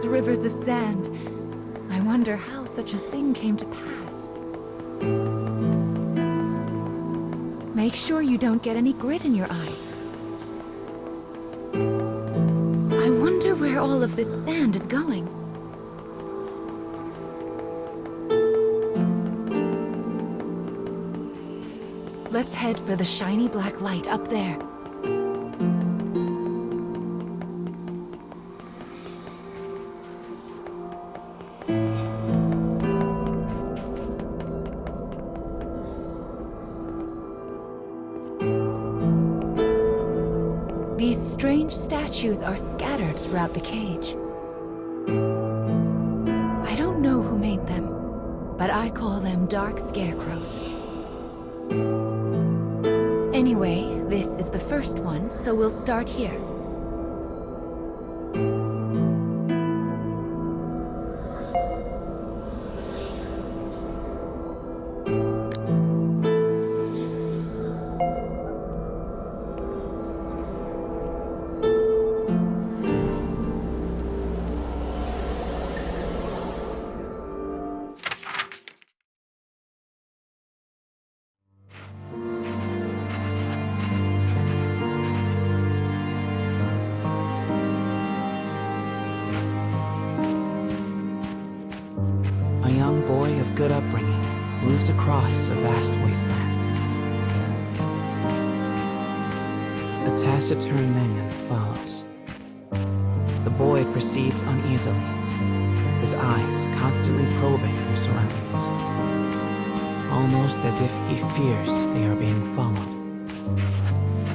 endless rivers of sand. I wonder how such a thing came to pass. Make sure you don't get any grit in your eyes. I wonder where all of this sand is going. Let's head for the shiny black light up there. These strange statues are scattered throughout the cage. I don't know who made them, but I call them dark scarecrows. Anyway, this is the first one, so we'll start here. A young boy of good upbringing moves across a vast wasteland. A taciturn man follows. The boy proceeds uneasily, his eyes constantly probing their surroundings, almost as if he fears they are being followed.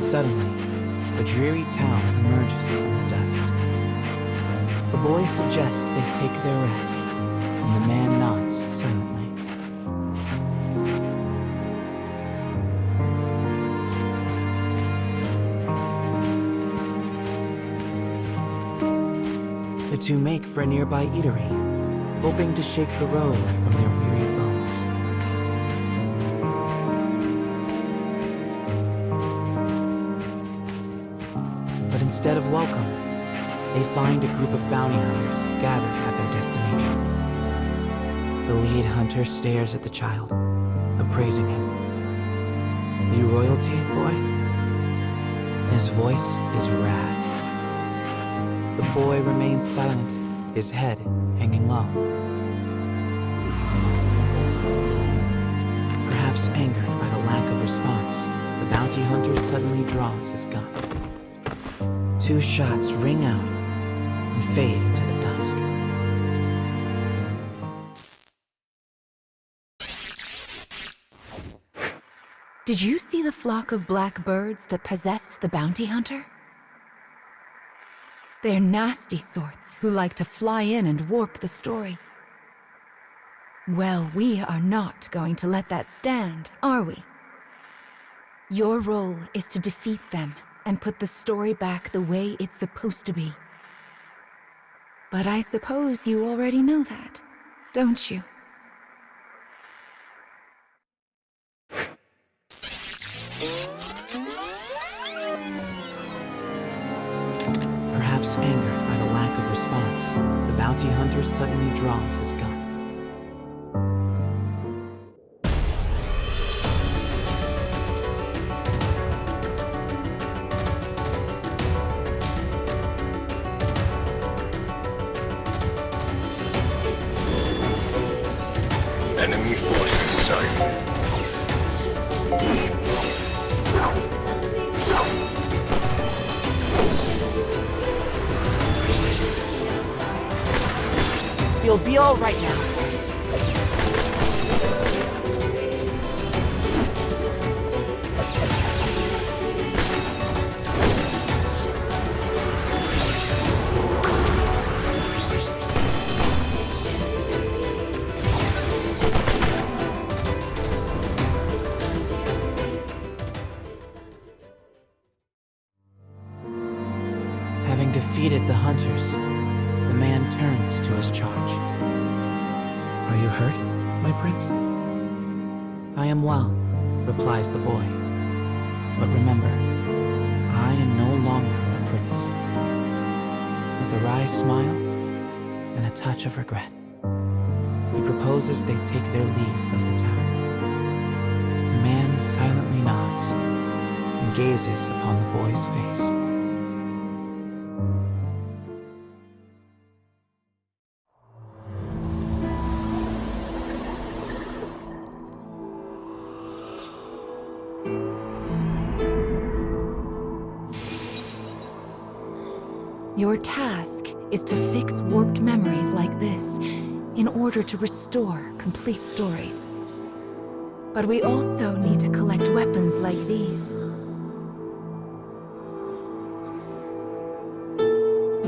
Suddenly, a dreary town emerges from the dust. The boy suggests they take their rest, and the man nods silently. The two make for a nearby eatery, hoping to shake the road from their weary bones. But instead of welcome, they find a group of bounty hunters gathered at their destination. The lead hunter stares at the child, appraising him. "You royalty, boy?" His voice is wrath. The boy remains silent, his head hanging low. Perhaps angered by the lack of response, the bounty hunter suddenly draws his gun. Two shots ring out and fade into the dusk. Did you see the flock of black birds that possessed the bounty hunter? They're nasty sorts who like to fly in and warp the story. Well, we are not going to let that stand, are we? Your role is to defeat them and put the story back the way it's supposed to be. But I suppose you already know that, don't you? Perhaps angered by the lack of response, the bounty hunter suddenly draws his gun. Enemy force in sight. You'll be all right now. Having defeated the hunters, the man turns to his charge. "Are you hurt, my prince?" "I am well," replies the boy. "But remember, I am no longer a prince." With a wry smile, and a touch of regret. He proposes they take their leave of the town. The man silently nods and gazes upon the boy's face. Your task is to fix warped memories like this in order to restore complete stories. But we also need to collect weapons like these.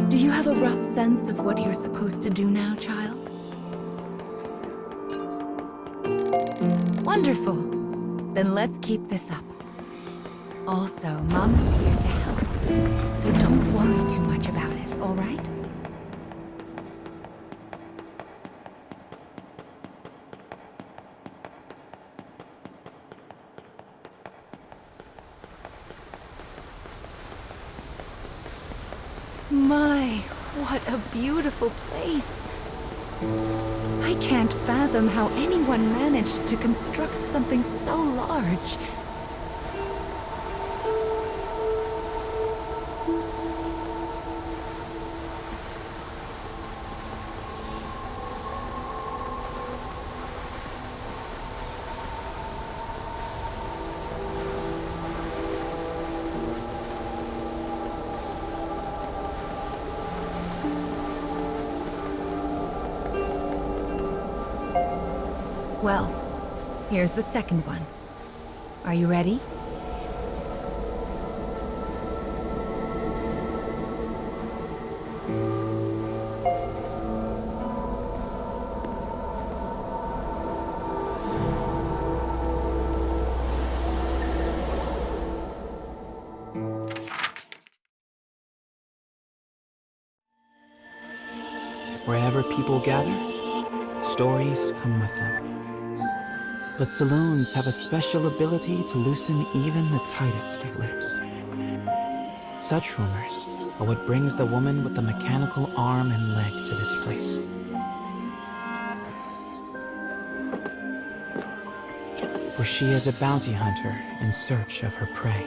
Do you have a rough sense of what you're supposed to do now, child? Wonderful. Then let's keep this up. Also, Mama's here to help, so don't worry too much about it, all right? My, what a beautiful place. I can't fathom how anyone managed to construct something so large. Well, here's the second one. Are you ready? Wherever people gather, stories come with them. But saloons have a special ability to loosen even the tightest of lips. Such rumors are what brings the woman with the mechanical arm and leg to this place. For she is a bounty hunter in search of her prey.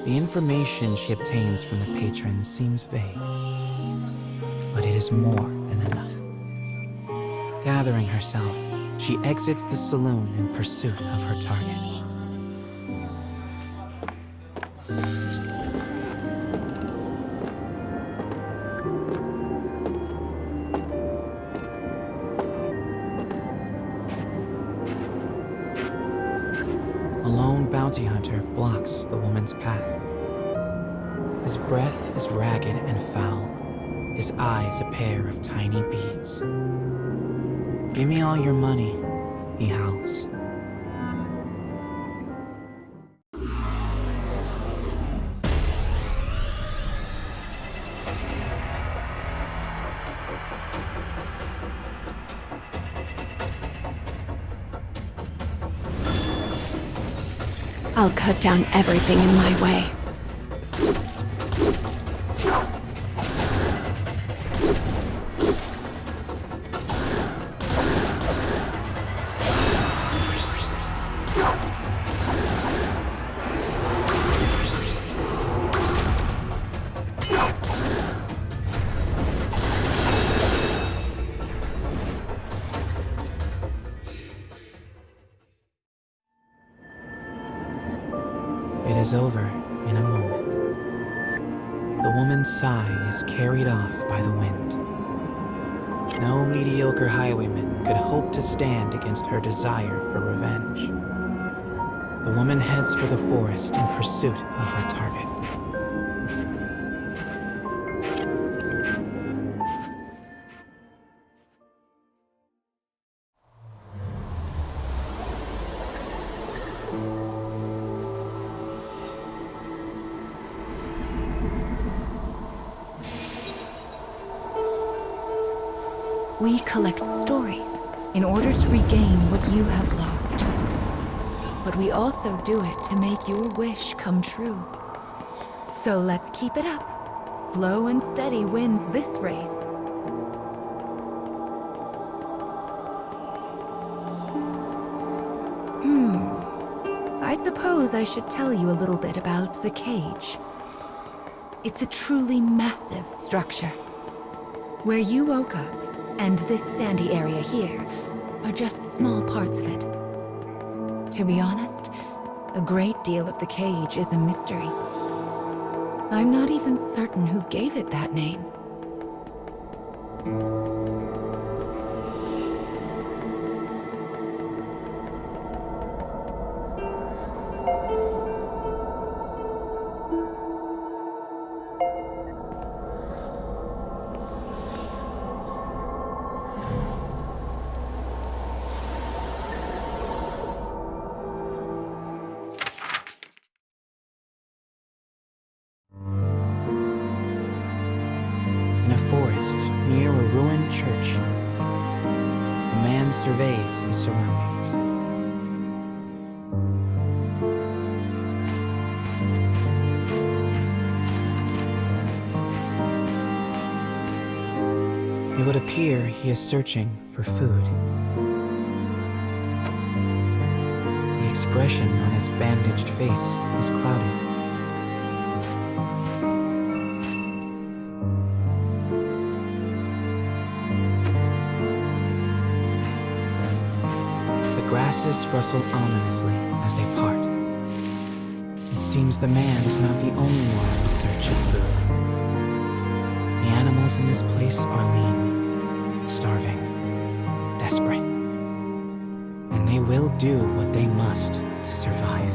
The information she obtains from the patrons seems vague, but it is more than enough. Gathering herself, she exits the saloon in pursuit of her target. A lone bounty hunter blocks the woman's path. His breath is ragged and foul, his eyes a pair of tiny beads. "Give me all your money," he howls. I'll cut down everything in my way. It is over in a moment. The woman's sigh is carried off by the wind. No mediocre highwayman could hope to stand against her desire for revenge. The woman heads for the forest in pursuit of her target. We collect stories in order to regain what you have lost. But we also do it to make your wish come true. So let's keep it up. Slow and steady wins this race. I suppose I should tell you a little bit about the cage. It's a truly massive structure. Where you woke up, and this sandy area here, are just small parts of it. To be honest, a great deal of the cage is a mystery. I'm not even certain who gave it that name. In a forest near a ruined church, a man surveys his surroundings. It would appear he is searching for food. The expression on his bandaged face is clouded. Grasses rustle ominously as they part. It seems the man is not the only one in search of food. The animals in this place are lean, starving, desperate. And they will do what they must to survive.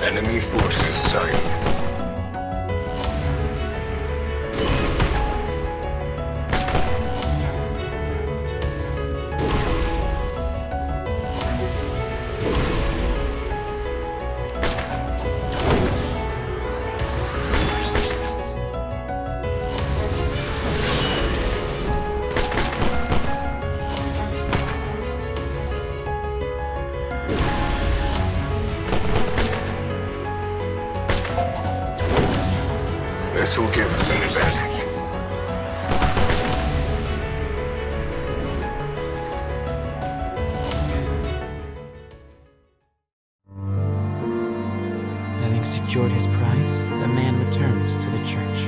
Enemy forces sighted. This will give us an advantage. Having secured his prize, the man returns to the church.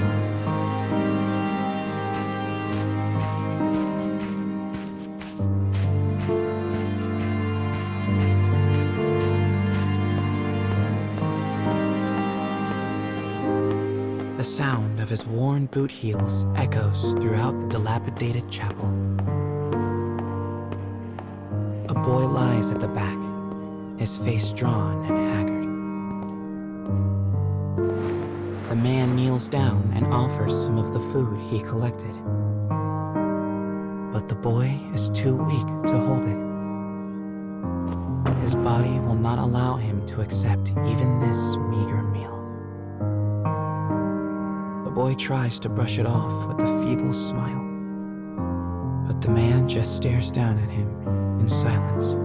The sound of his worn boot heels echoes throughout the dilapidated chapel. A boy lies at the back, his face drawn and haggard. The man kneels down and offers some of the food he collected. But the boy is too weak to hold it. His body will not allow him to accept even this meager meal. The boy tries to brush it off with a feeble smile, but the man just stares down at him in silence.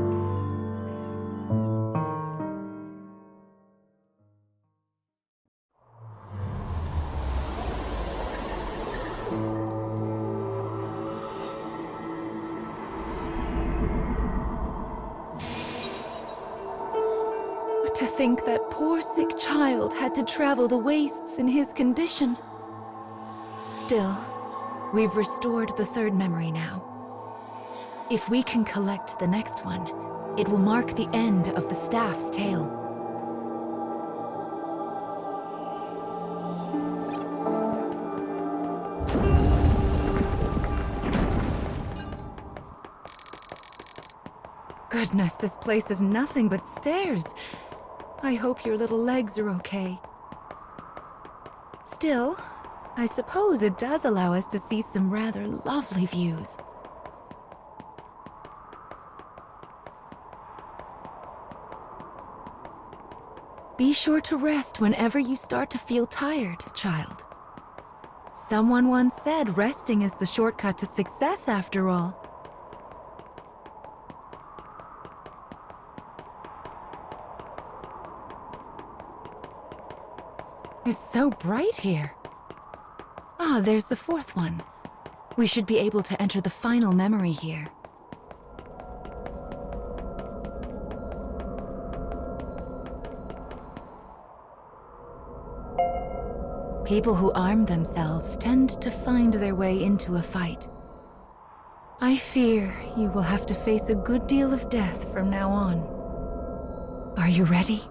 To think that poor sick child had to travel the wastes in his condition. Still, we've restored the third memory now. If we can collect the next one, it will mark the end of the staff's tale. Goodness, this place is nothing but stairs. I hope your little legs are okay. Still, I suppose it does allow us to see some rather lovely views. Be sure to rest whenever you start to feel tired, child. Someone once said resting is the shortcut to success after all. It's so bright here. Ah, there's the fourth one. We should be able to enter the final memory here. People who arm themselves tend to find their way into a fight. I fear you will have to face a good deal of death from now on. Are you ready?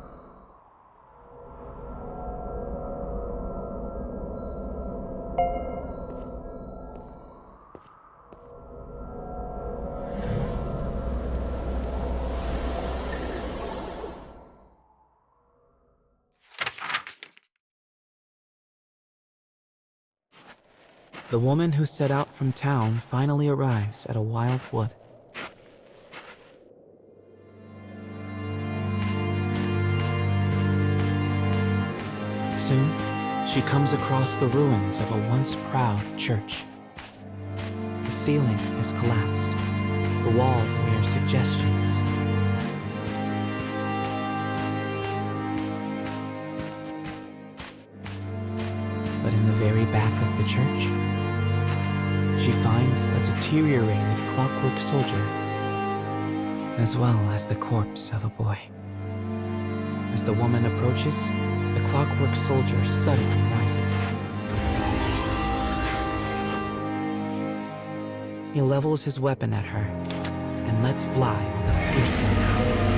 The woman who set out from town finally arrives at a wild wood. Soon, she comes across the ruins of a once proud church. The ceiling has collapsed, the walls mere suggestions. But in the very back of the church, she finds a deteriorated clockwork soldier, as well as the corpse of a boy. As the woman approaches, the clockwork soldier suddenly rises. He levels his weapon at her and lets fly with a fearsome howl.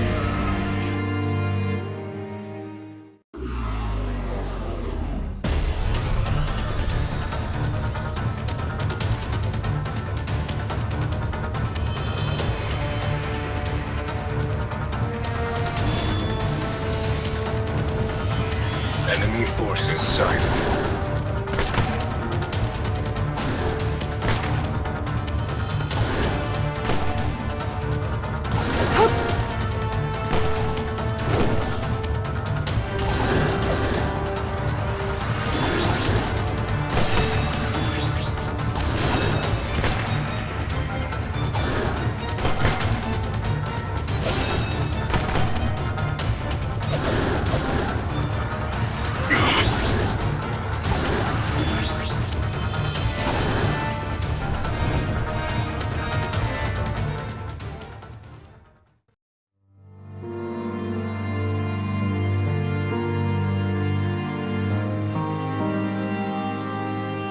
Enemy forces sighted.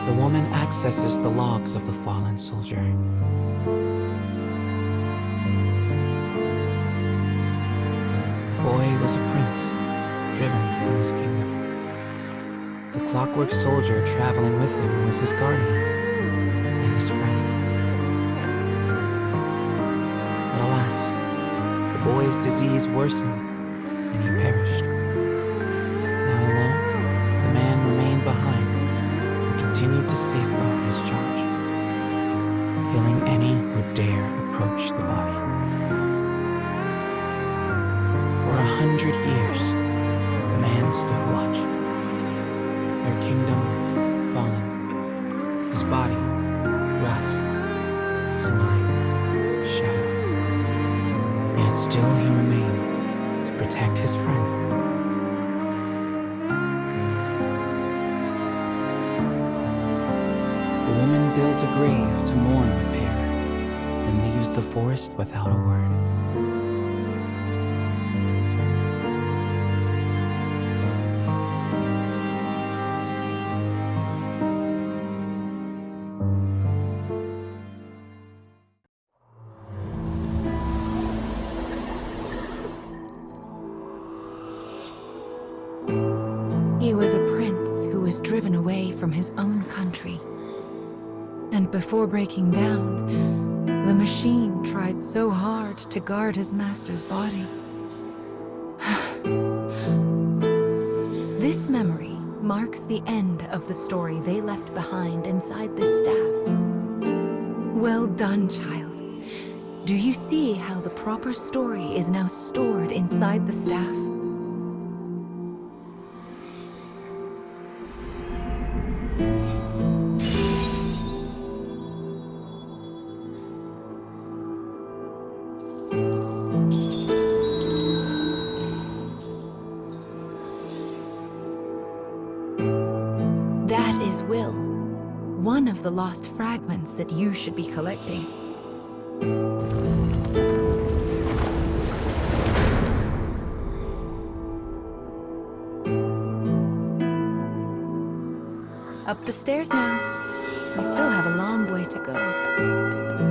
The woman accesses the logs of the fallen soldier. Boy was a prince, driven from his kingdom. The clockwork soldier traveling with him was his guardian and his friend. But alas, the boy's disease worsened and he perished. Now alone, the man remained behind, continued to safeguard his charge, killing any who dare approach the body. For 100 years, the man stood watch. Their kingdom fallen, his body rust, his mind shadow. Yet still he remained to protect his friend. The woman builds a grave to mourn the pair, and leaves the forest without a word. was driven away from his own country. And before breaking down, the machine tried so hard to guard his master's body. This memory marks the end of the story they left behind inside this staff. Well done, child. Do you see how the proper story is now stored inside the staff? That is Will, one of the lost fragments that you should be collecting. Up the stairs now. We still have a long way to go.